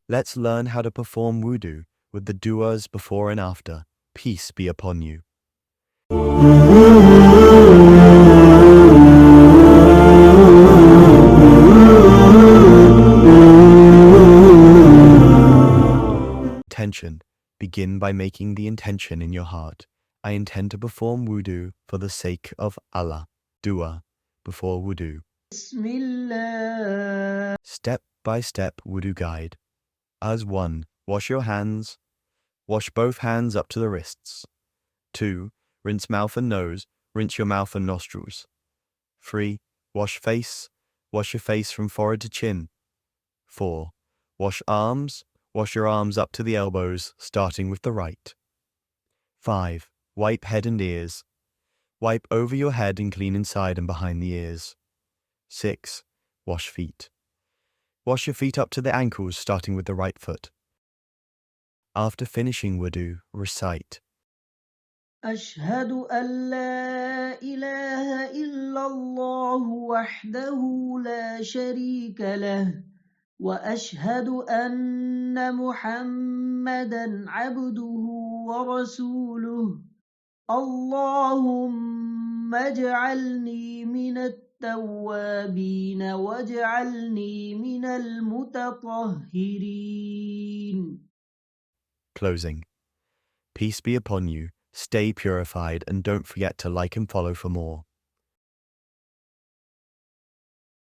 Let's learn how to perform wudu with the du'as before and after. Peace be upon you. Intention. Begin by making the intention in your heart. I intend to perform wudu for the sake of Allah. Dua before wudu. Bismillah. Step-by-step wudu guide. As 1. Wash your hands. Wash both hands up to the wrists. 2. Rinse mouth and nose. Rinse your mouth and nostrils. 3. Wash face. Wash your face from forehead to chin. 4. Wash arms. Wash your arms up to the elbows, starting with the right. 5. Wipe head and ears. Wipe over your head and clean inside and behind the ears. 6. Wash feet. Wash your feet up to the ankles, starting with the right foot. After finishing wudu, recite. أشهد أن لا إله إلا الله وحده لا شريك له وأشهد أن محمدا عبده ورسوله اللهم اجعلني من التوابين واجعلني من المتطهرين. Closing. Peace be upon you. Stay purified and don't forget to like and follow for more.